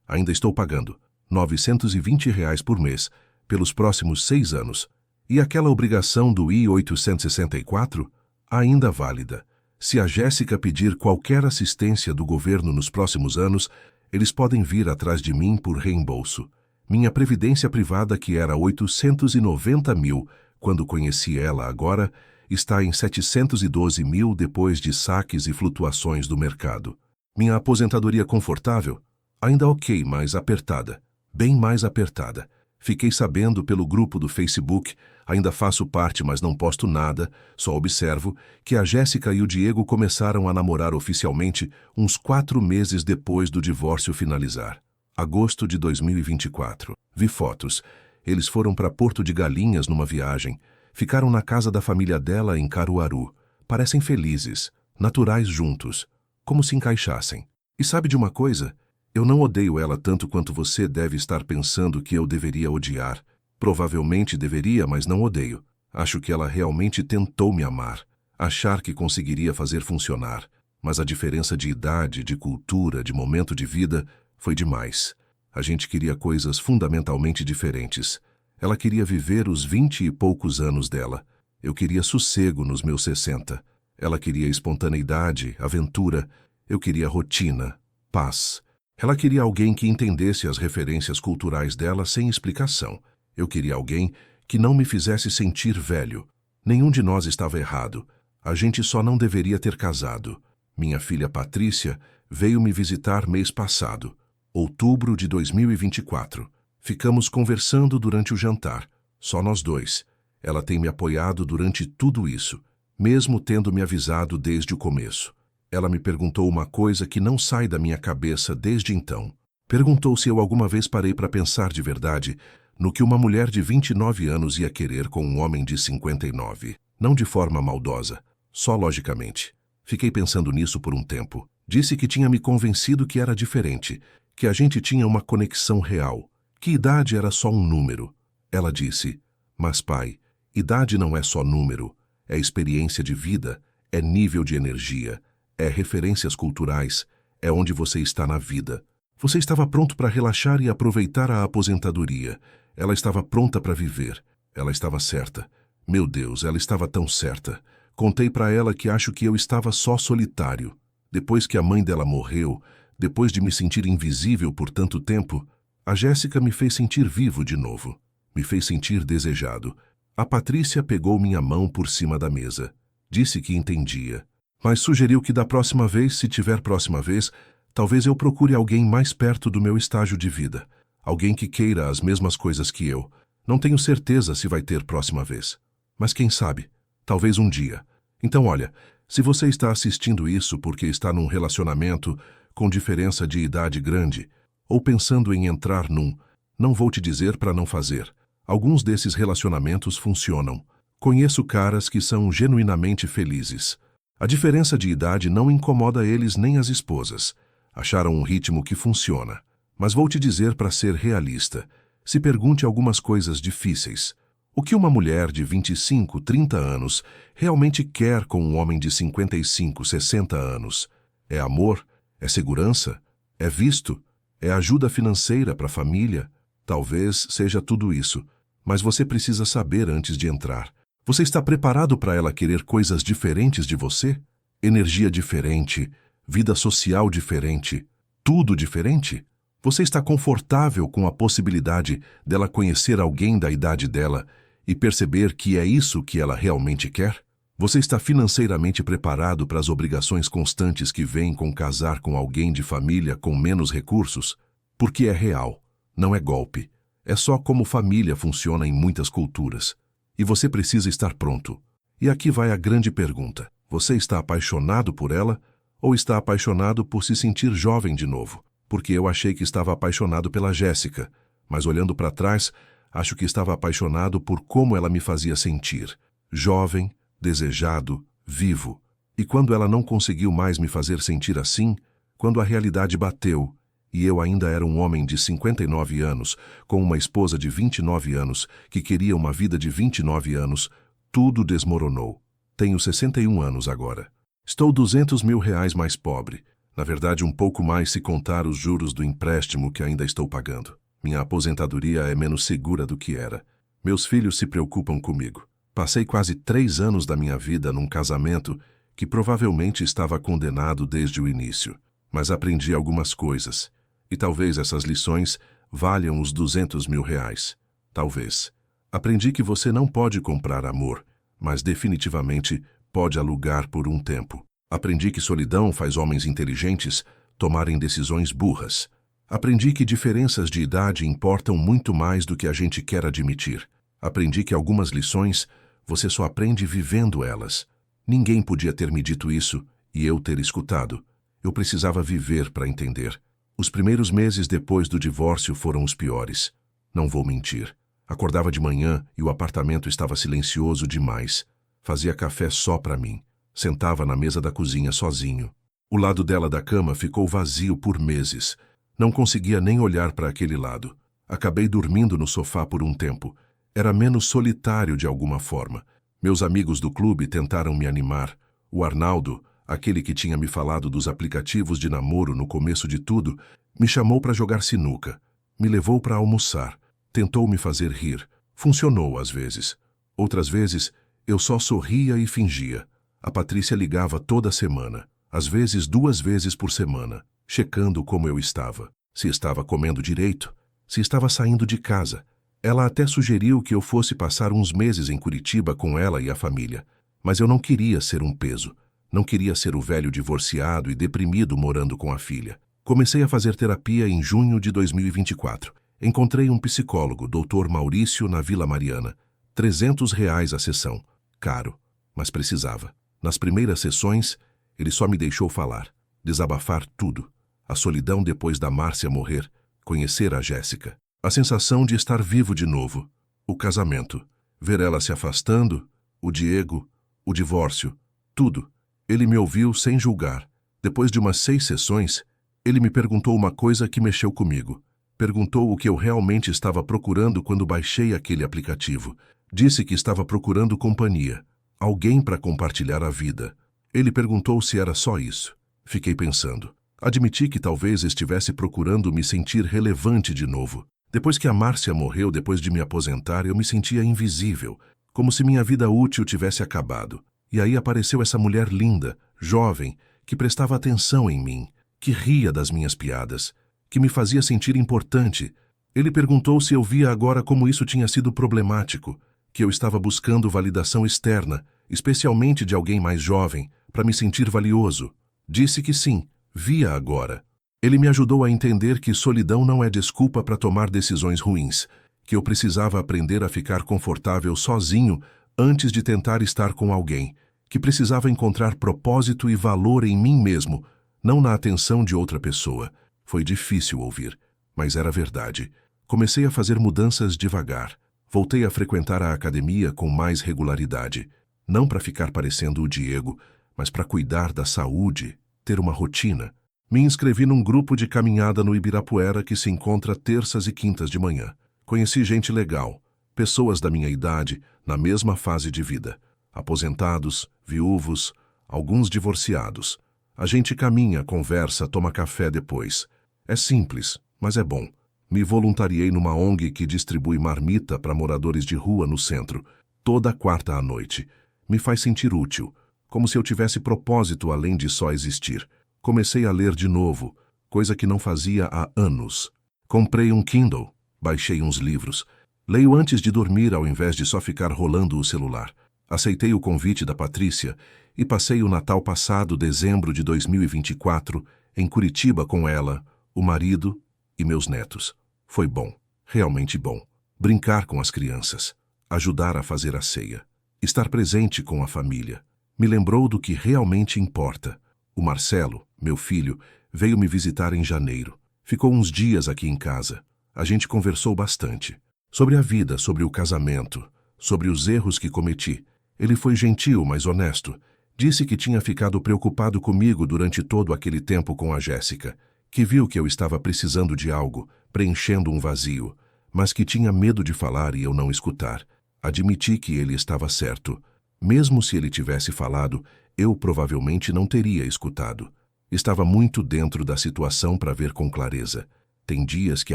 Ainda estou pagando. R$ 920 por mês, pelos próximos 6 anos. E aquela obrigação do I-864? Ainda válida. Se a Jéssica pedir qualquer assistência do governo nos próximos anos, eles podem vir atrás de mim por reembolso. Minha previdência privada, que era 890 mil quando conheci ela agora, está em 712 mil depois de saques e flutuações do mercado. Minha aposentadoria confortável? Ainda ok, mas apertada. Bem mais apertada. Fiquei sabendo pelo grupo do Facebook, ainda faço parte, mas não posto nada, só observo, que a Jéssica e o Diego começaram a namorar oficialmente uns 4 meses depois do divórcio finalizar. Agosto de 2024. Vi fotos. Eles foram para Porto de Galinhas numa viagem. Ficaram na casa da família dela em Caruaru. Parecem felizes, naturais juntos, como se encaixassem. E sabe de uma coisa? Eu não odeio ela tanto quanto você deve estar pensando que eu deveria odiar. Provavelmente deveria, mas não odeio. Acho que ela realmente tentou me amar, achar que conseguiria fazer funcionar. Mas a diferença de idade, de cultura, de momento de vida foi demais. A gente queria coisas fundamentalmente diferentes. Ela queria viver os 20 e poucos anos dela. Eu queria sossego nos meus 60. Ela queria espontaneidade, aventura. Eu queria rotina, paz. Ela queria alguém que entendesse as referências culturais dela sem explicação. Eu queria alguém que não me fizesse sentir velho. Nenhum de nós estava errado. A gente só não deveria ter casado. Minha filha Patrícia veio me visitar mês passado, outubro de 2024. Ficamos conversando durante o jantar, só nós dois. Ela tem me apoiado durante tudo isso, mesmo tendo me avisado desde o começo. Ela me perguntou uma coisa que não sai da minha cabeça desde então. Perguntou se eu alguma vez parei para pensar de verdade no que uma mulher de 29 anos ia querer com um homem de 59. Não de forma maldosa, só logicamente. Fiquei pensando nisso por um tempo. Disse que tinha me convencido que era diferente, que a gente tinha uma conexão real, que idade era só um número. Ela disse, mas pai, idade não é só número, é experiência de vida, é nível de energia, é referências culturais, é onde você está na vida. Você estava pronto para relaxar e aproveitar a aposentadoria. Ela estava pronta para viver. Ela estava certa. Meu Deus, ela estava tão certa. Contei para ela que acho que eu estava só solitário. Depois que a mãe dela morreu, depois de me sentir invisível por tanto tempo, a Jéssica me fez sentir vivo de novo. Me fez sentir desejado. A Patrícia pegou minha mão por cima da mesa. Disse que entendia. Mas sugeriu que da próxima vez, se tiver próxima vez, talvez eu procure alguém mais perto do meu estágio de vida. Alguém que queira as mesmas coisas que eu. Não tenho certeza se vai ter próxima vez. Mas quem sabe? Talvez um dia. Então olha, se você está assistindo isso porque está num relacionamento com diferença de idade grande, ou pensando em entrar num, não vou te dizer para não fazer. Alguns desses relacionamentos funcionam. Conheço caras que são genuinamente felizes. A diferença de idade não incomoda eles nem as esposas. Acharam um ritmo que funciona. Mas vou te dizer para ser realista. Se pergunte algumas coisas difíceis. O que uma mulher de 25, 30 anos realmente quer com um homem de 55, 60 anos? É amor? É segurança? É visto? É ajuda financeira para a família? Talvez seja tudo isso. Mas você precisa saber antes de entrar. Você está preparado para ela querer coisas diferentes de você? Energia diferente, vida social diferente, tudo diferente? Você está confortável com a possibilidade dela conhecer alguém da idade dela e perceber que é isso que ela realmente quer? Você está financeiramente preparado para as obrigações constantes que vêm com casar com alguém de família com menos recursos? Porque é real, não é golpe. É só como família funciona em muitas culturas. E você precisa estar pronto. E aqui vai a grande pergunta. Você está apaixonado por ela ou está apaixonado por se sentir jovem de novo? Porque eu achei que estava apaixonado pela Jéssica, mas olhando para trás, acho que estava apaixonado por como ela me fazia sentir. Jovem, desejado, vivo. E quando ela não conseguiu mais me fazer sentir assim, quando a realidade bateu, e eu ainda era um homem de 59 anos, com uma esposa de 29 anos, que queria uma vida de 29 anos, tudo desmoronou. Tenho 61 anos agora. Estou R$ 200 mil mais pobre. Na verdade, um pouco mais se contar os juros do empréstimo que ainda estou pagando. Minha aposentadoria é menos segura do que era. Meus filhos se preocupam comigo. Passei quase 3 anos da minha vida num casamento que provavelmente estava condenado desde o início. Mas aprendi algumas coisas. E talvez essas lições valham os R$ 200.000. Talvez. Aprendi que você não pode comprar amor, mas definitivamente pode alugar por um tempo. Aprendi que solidão faz homens inteligentes tomarem decisões burras. Aprendi que diferenças de idade importam muito mais do que a gente quer admitir. Aprendi que algumas lições você só aprende vivendo elas. Ninguém podia ter me dito isso e eu ter escutado. Eu precisava viver para entender. Os primeiros meses depois do divórcio foram os piores. Não vou mentir. Acordava de manhã e o apartamento estava silencioso demais. Fazia café só para mim. Sentava na mesa da cozinha sozinho. O lado dela da cama ficou vazio por meses. Não conseguia nem olhar para aquele lado. Acabei dormindo no sofá por um tempo. Era menos solitário de alguma forma. Meus amigos do clube tentaram me animar. O Arnaldo, aquele que tinha me falado dos aplicativos de namoro no começo de tudo, me chamou para jogar sinuca. Me levou para almoçar. Tentou me fazer rir. Funcionou às vezes. Outras vezes, eu só sorria e fingia. A Patrícia ligava toda semana, às vezes 2 vezes por semana, checando como eu estava, se estava comendo direito, se estava saindo de casa. Ela até sugeriu que eu fosse passar uns meses em Curitiba com ela e a família, mas eu não queria ser um peso. Não queria ser o velho divorciado e deprimido morando com a filha. Comecei a fazer terapia em junho de 2024. Encontrei um psicólogo, Dr. Maurício, na Vila Mariana. R$ 300 a sessão. Caro, mas precisava. Nas primeiras sessões, ele só me deixou falar, desabafar tudo. A solidão depois da Márcia morrer, conhecer a Jéssica. A sensação de estar vivo de novo. O casamento. Ver ela se afastando, o Diego, o divórcio, tudo. Ele me ouviu sem julgar. Depois de umas 6 sessões, ele me perguntou uma coisa que mexeu comigo. Perguntou o que eu realmente estava procurando quando baixei aquele aplicativo. Disse que estava procurando companhia, alguém para compartilhar a vida. Ele perguntou se era só isso. Fiquei pensando. Admiti que talvez estivesse procurando me sentir relevante de novo. Depois que a Márcia morreu, depois de me aposentar, eu me sentia invisível, como se minha vida útil tivesse acabado. E aí apareceu essa mulher linda, jovem, que prestava atenção em mim, que ria das minhas piadas, que me fazia sentir importante. Ele perguntou se eu via agora como isso tinha sido problemático, que eu estava buscando validação externa, especialmente de alguém mais jovem, para me sentir valioso. Disse que sim, via agora. Ele me ajudou a entender que solidão não é desculpa para tomar decisões ruins, que eu precisava aprender a ficar confortável sozinho antes de tentar estar com alguém, que precisava encontrar propósito e valor em mim mesmo, não na atenção de outra pessoa. Foi difícil ouvir, mas era verdade. Comecei a fazer mudanças devagar. Voltei a frequentar a academia com mais regularidade, não para ficar parecendo o Diego, mas para cuidar da saúde, ter uma rotina. Me inscrevi num grupo de caminhada no Ibirapuera que se encontra terças e quintas de manhã. Conheci gente legal, pessoas da minha idade, na mesma fase de vida. Aposentados, viúvos, alguns divorciados. A gente caminha, conversa, toma café depois. É simples, mas é bom. Me voluntariei numa ONG que distribui marmita para moradores de rua no centro, toda quarta à noite. Me faz sentir útil, como se eu tivesse propósito além de só existir. Comecei a ler de novo, coisa que não fazia há anos. Comprei um Kindle, baixei uns livros. Leio antes de dormir ao invés de só ficar rolando o celular. Aceitei o convite da Patrícia e passei o Natal passado, dezembro de 2024, em Curitiba com ela, o marido e meus netos. Foi bom, realmente bom. Brincar com as crianças, ajudar a fazer a ceia, estar presente com a família. Me lembrou do que realmente importa. O Marcelo, meu filho, veio me visitar em janeiro. Ficou uns dias aqui em casa. A gente conversou bastante. Sobre a vida, sobre o casamento, sobre os erros que cometi. Ele foi gentil, mas honesto. Disse que tinha ficado preocupado comigo durante todo aquele tempo com a Jéssica, que viu que eu estava precisando de algo, preenchendo um vazio, mas que tinha medo de falar e eu não escutar. Admiti que ele estava certo. Mesmo se ele tivesse falado, eu provavelmente não teria escutado. Estava muito dentro da situação para ver com clareza. Tem dias que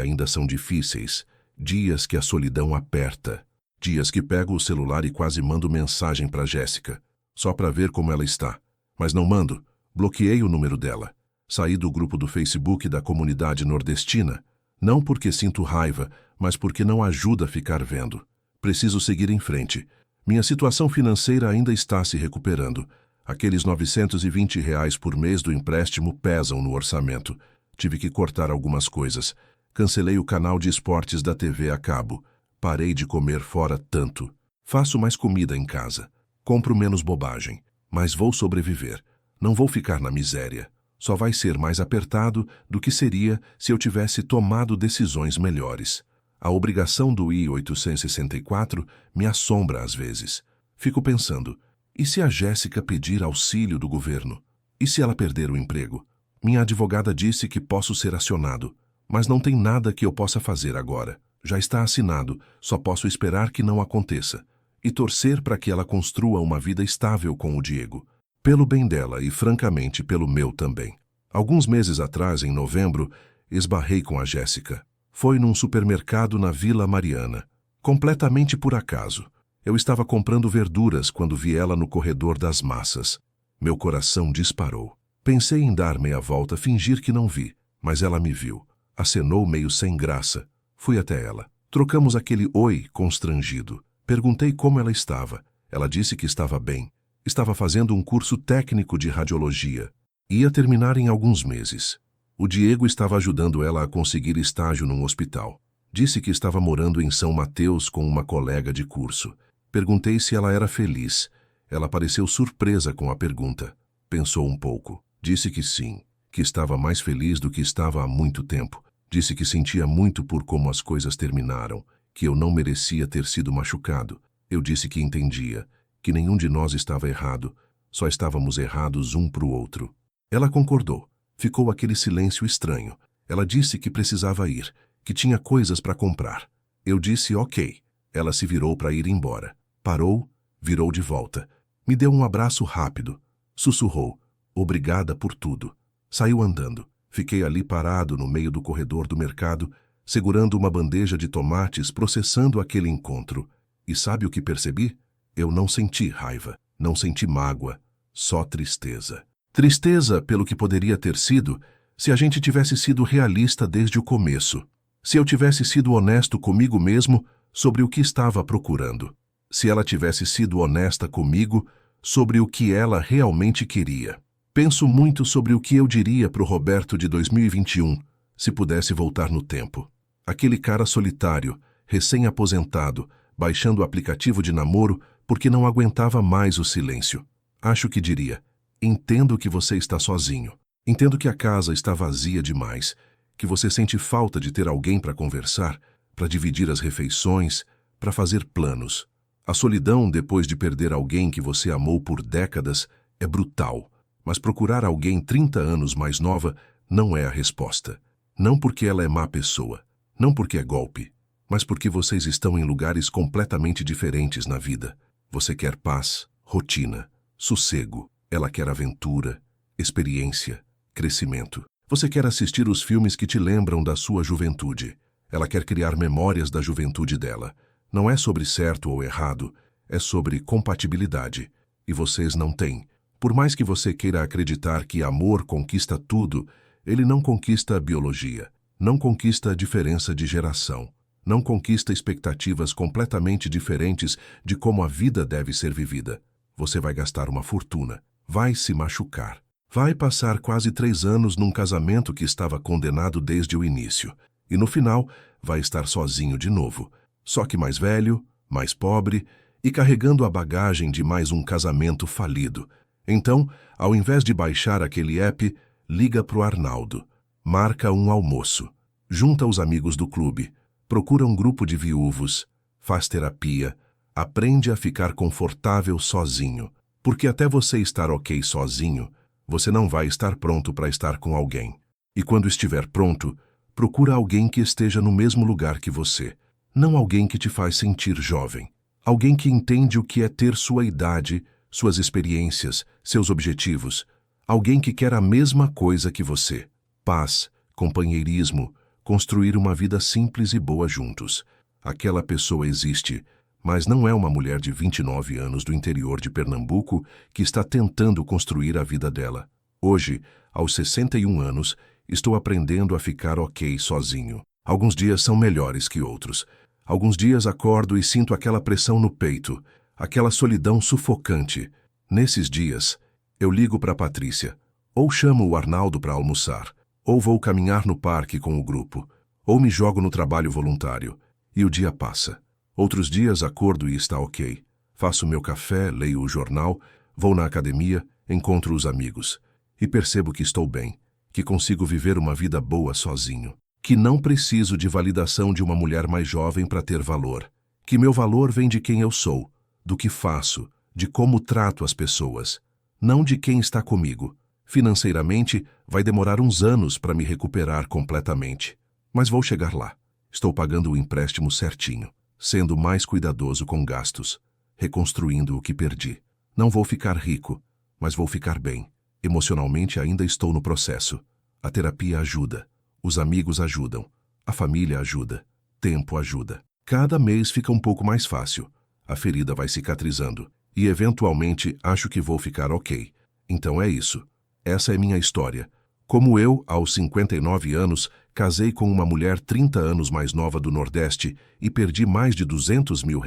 ainda são difíceis, dias que a solidão aperta, dias que pego o celular e quase mando mensagem para Jéssica, só para ver como ela está. Mas não mando, bloqueei o número dela. Saí do grupo do Facebook da comunidade nordestina, não porque sinto raiva, mas porque não ajuda a ficar vendo. Preciso seguir em frente. Minha situação financeira ainda está se recuperando. Aqueles R$ 920 por mês do empréstimo pesam no orçamento. Tive que cortar algumas coisas. Cancelei o canal de esportes da TV a cabo. Parei de comer fora tanto. Faço mais comida em casa. Compro menos bobagem. Mas vou sobreviver. Não vou ficar na miséria. Só vai ser mais apertado do que seria se eu tivesse tomado decisões melhores. A obrigação do I-864 me assombra às vezes. Fico pensando, e se a Jéssica pedir auxílio do governo? E se ela perder o emprego? Minha advogada disse que posso ser acionado, mas não tem nada que eu possa fazer agora. Já está assinado, só posso esperar que não aconteça. E torcer para que ela construa uma vida estável com o Diego. Pelo bem dela e, francamente, pelo meu também. Alguns meses atrás, em novembro, esbarrei com a Jéssica. Foi num supermercado na Vila Mariana. Completamente por acaso. Eu estava comprando verduras quando vi ela no corredor das massas. Meu coração disparou. Pensei em dar meia volta, fingir que não vi, mas ela me viu. Acenou meio sem graça. Fui até ela. Trocamos aquele oi constrangido. Perguntei como ela estava. Ela disse que estava bem. Estava fazendo um curso técnico de radiologia. Ia terminar em alguns meses. O Diego estava ajudando ela a conseguir estágio num hospital. Disse que estava morando em São Mateus com uma colega de curso. Perguntei se ela era feliz. Ela pareceu surpresa com a pergunta. Pensou um pouco. Disse que sim, que estava mais feliz do que estava há muito tempo. Disse que sentia muito por como as coisas terminaram, que eu não merecia ter sido machucado. Eu disse que entendia, que nenhum de nós estava errado, só estávamos errados um para o outro. Ela concordou. Ficou aquele silêncio estranho. Ela disse que precisava ir, que tinha coisas para comprar. Eu disse ok. Ela se virou para ir embora. Parou, virou de volta. Me deu um abraço rápido. Sussurrou. Obrigada por tudo. Saiu andando. Fiquei ali parado no meio do corredor do mercado, segurando uma bandeja de tomates, processando aquele encontro. E sabe o que percebi? Eu não senti raiva, não senti mágoa, só tristeza. Tristeza pelo que poderia ter sido se a gente tivesse sido realista desde o começo. Se eu tivesse sido honesto comigo mesmo sobre o que estava procurando. Se ela tivesse sido honesta comigo sobre o que ela realmente queria. Penso muito sobre o que eu diria para o Roberto de 2021, se pudesse voltar no tempo. Aquele cara solitário, recém-aposentado, baixando o aplicativo de namoro porque não aguentava mais o silêncio. Acho que diria: entendo que você está sozinho. Entendo que a casa está vazia demais, que você sente falta de ter alguém para conversar, para dividir as refeições, para fazer planos. A solidão depois de perder alguém que você amou por décadas é brutal, mas procurar alguém 30 anos mais nova não é a resposta. Não porque ela é má pessoa, não porque é golpe, mas porque vocês estão em lugares completamente diferentes na vida. Você quer paz, rotina, sossego. Ela quer aventura, experiência, crescimento. Você quer assistir os filmes que te lembram da sua juventude. Ela quer criar memórias da juventude dela. Não é sobre certo ou errado, é sobre compatibilidade. E vocês não têm. Por mais que você queira acreditar que amor conquista tudo, ele não conquista a biologia, não conquista a diferença de geração, não conquista expectativas completamente diferentes de como a vida deve ser vivida. Você vai gastar uma fortuna. Vai se machucar. Vai passar quase 3 anos num casamento que estava condenado desde o início. E no final, vai estar sozinho de novo. Só que mais velho, mais pobre e carregando a bagagem de mais um casamento falido. Então, ao invés de baixar aquele app, liga pro Arnaldo. Marca um almoço. Junta os amigos do clube. Procura um grupo de viúvos. Faz terapia. Aprende a ficar confortável sozinho. Porque até você estar ok sozinho, você não vai estar pronto para estar com alguém. E quando estiver pronto, procura alguém que esteja no mesmo lugar que você. Não alguém que te faz sentir jovem. Alguém que entende o que é ter sua idade, suas experiências, seus objetivos. Alguém que quer a mesma coisa que você. Paz, companheirismo, construir uma vida simples e boa juntos. Aquela pessoa existe, mas não é uma mulher de 29 anos do interior de Pernambuco que está tentando construir a vida dela. Hoje, aos 61 anos, estou aprendendo a ficar ok sozinho. Alguns dias são melhores que outros. Alguns dias acordo e sinto aquela pressão no peito, aquela solidão sufocante. Nesses dias, eu ligo para Patrícia, ou chamo o Arnaldo para almoçar, ou vou caminhar no parque com o grupo, ou me jogo no trabalho voluntário, e o dia passa. Outros dias acordo e está ok. Faço meu café, leio o jornal, vou na academia, encontro os amigos, e percebo que estou bem, que consigo viver uma vida boa sozinho, que não preciso de validação de uma mulher mais jovem para ter valor, que meu valor vem de quem eu sou, do que faço, de como trato as pessoas, não de quem está comigo. Financeiramente, vai demorar uns anos para me recuperar completamente, mas vou chegar lá. Estou pagando o empréstimo certinho, sendo mais cuidadoso com gastos, reconstruindo o que perdi. Não vou ficar rico, mas vou ficar bem. Emocionalmente ainda estou no processo. A terapia ajuda, os amigos ajudam, a família ajuda, tempo ajuda. Cada mês fica um pouco mais fácil. A ferida vai cicatrizando e, eventualmente, acho que vou ficar ok. Então é isso. Essa é minha história. Como eu, aos 59 anos, casei com uma mulher 30 anos mais nova do Nordeste e perdi mais de R$200 mil,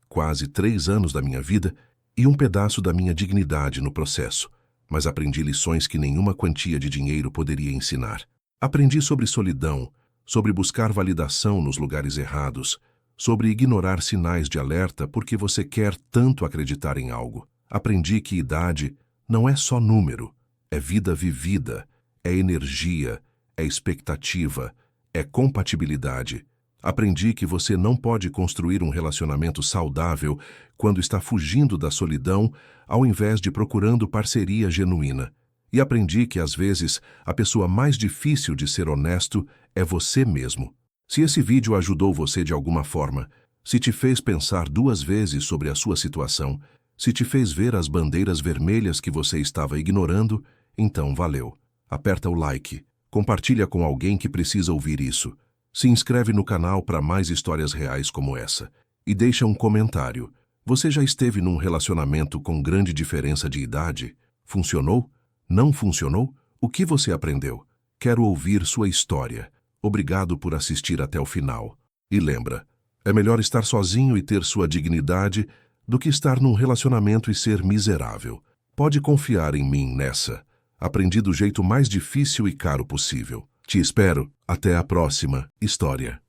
quase 3 anos da minha vida e um pedaço da minha dignidade no processo. Mas aprendi lições que nenhuma quantia de dinheiro poderia ensinar. Aprendi sobre solidão, sobre buscar validação nos lugares errados, sobre ignorar sinais de alerta porque você quer tanto acreditar em algo. Aprendi que idade não é só número, é vida vivida, é energia, é expectativa, é compatibilidade. Aprendi que você não pode construir um relacionamento saudável quando está fugindo da solidão ao invés de procurando parceria genuína. E aprendi que, às vezes, a pessoa mais difícil de ser honesto é você mesmo. Se esse vídeo ajudou você de alguma forma, se te fez pensar 2 vezes sobre a sua situação, se te fez ver as bandeiras vermelhas que você estava ignorando, então valeu. Aperta o like, compartilha com alguém que precisa ouvir isso. Se inscreve no canal para mais histórias reais como essa. E deixa um comentário. Você já esteve num relacionamento com grande diferença de idade? Funcionou? Não funcionou? O que você aprendeu? Quero ouvir sua história. Obrigado por assistir até o final. E lembra, é melhor estar sozinho e ter sua dignidade do que estar num relacionamento e ser miserável. Pode confiar em mim nessa. Aprendi do jeito mais difícil e caro possível. Te espero. Até a próxima história.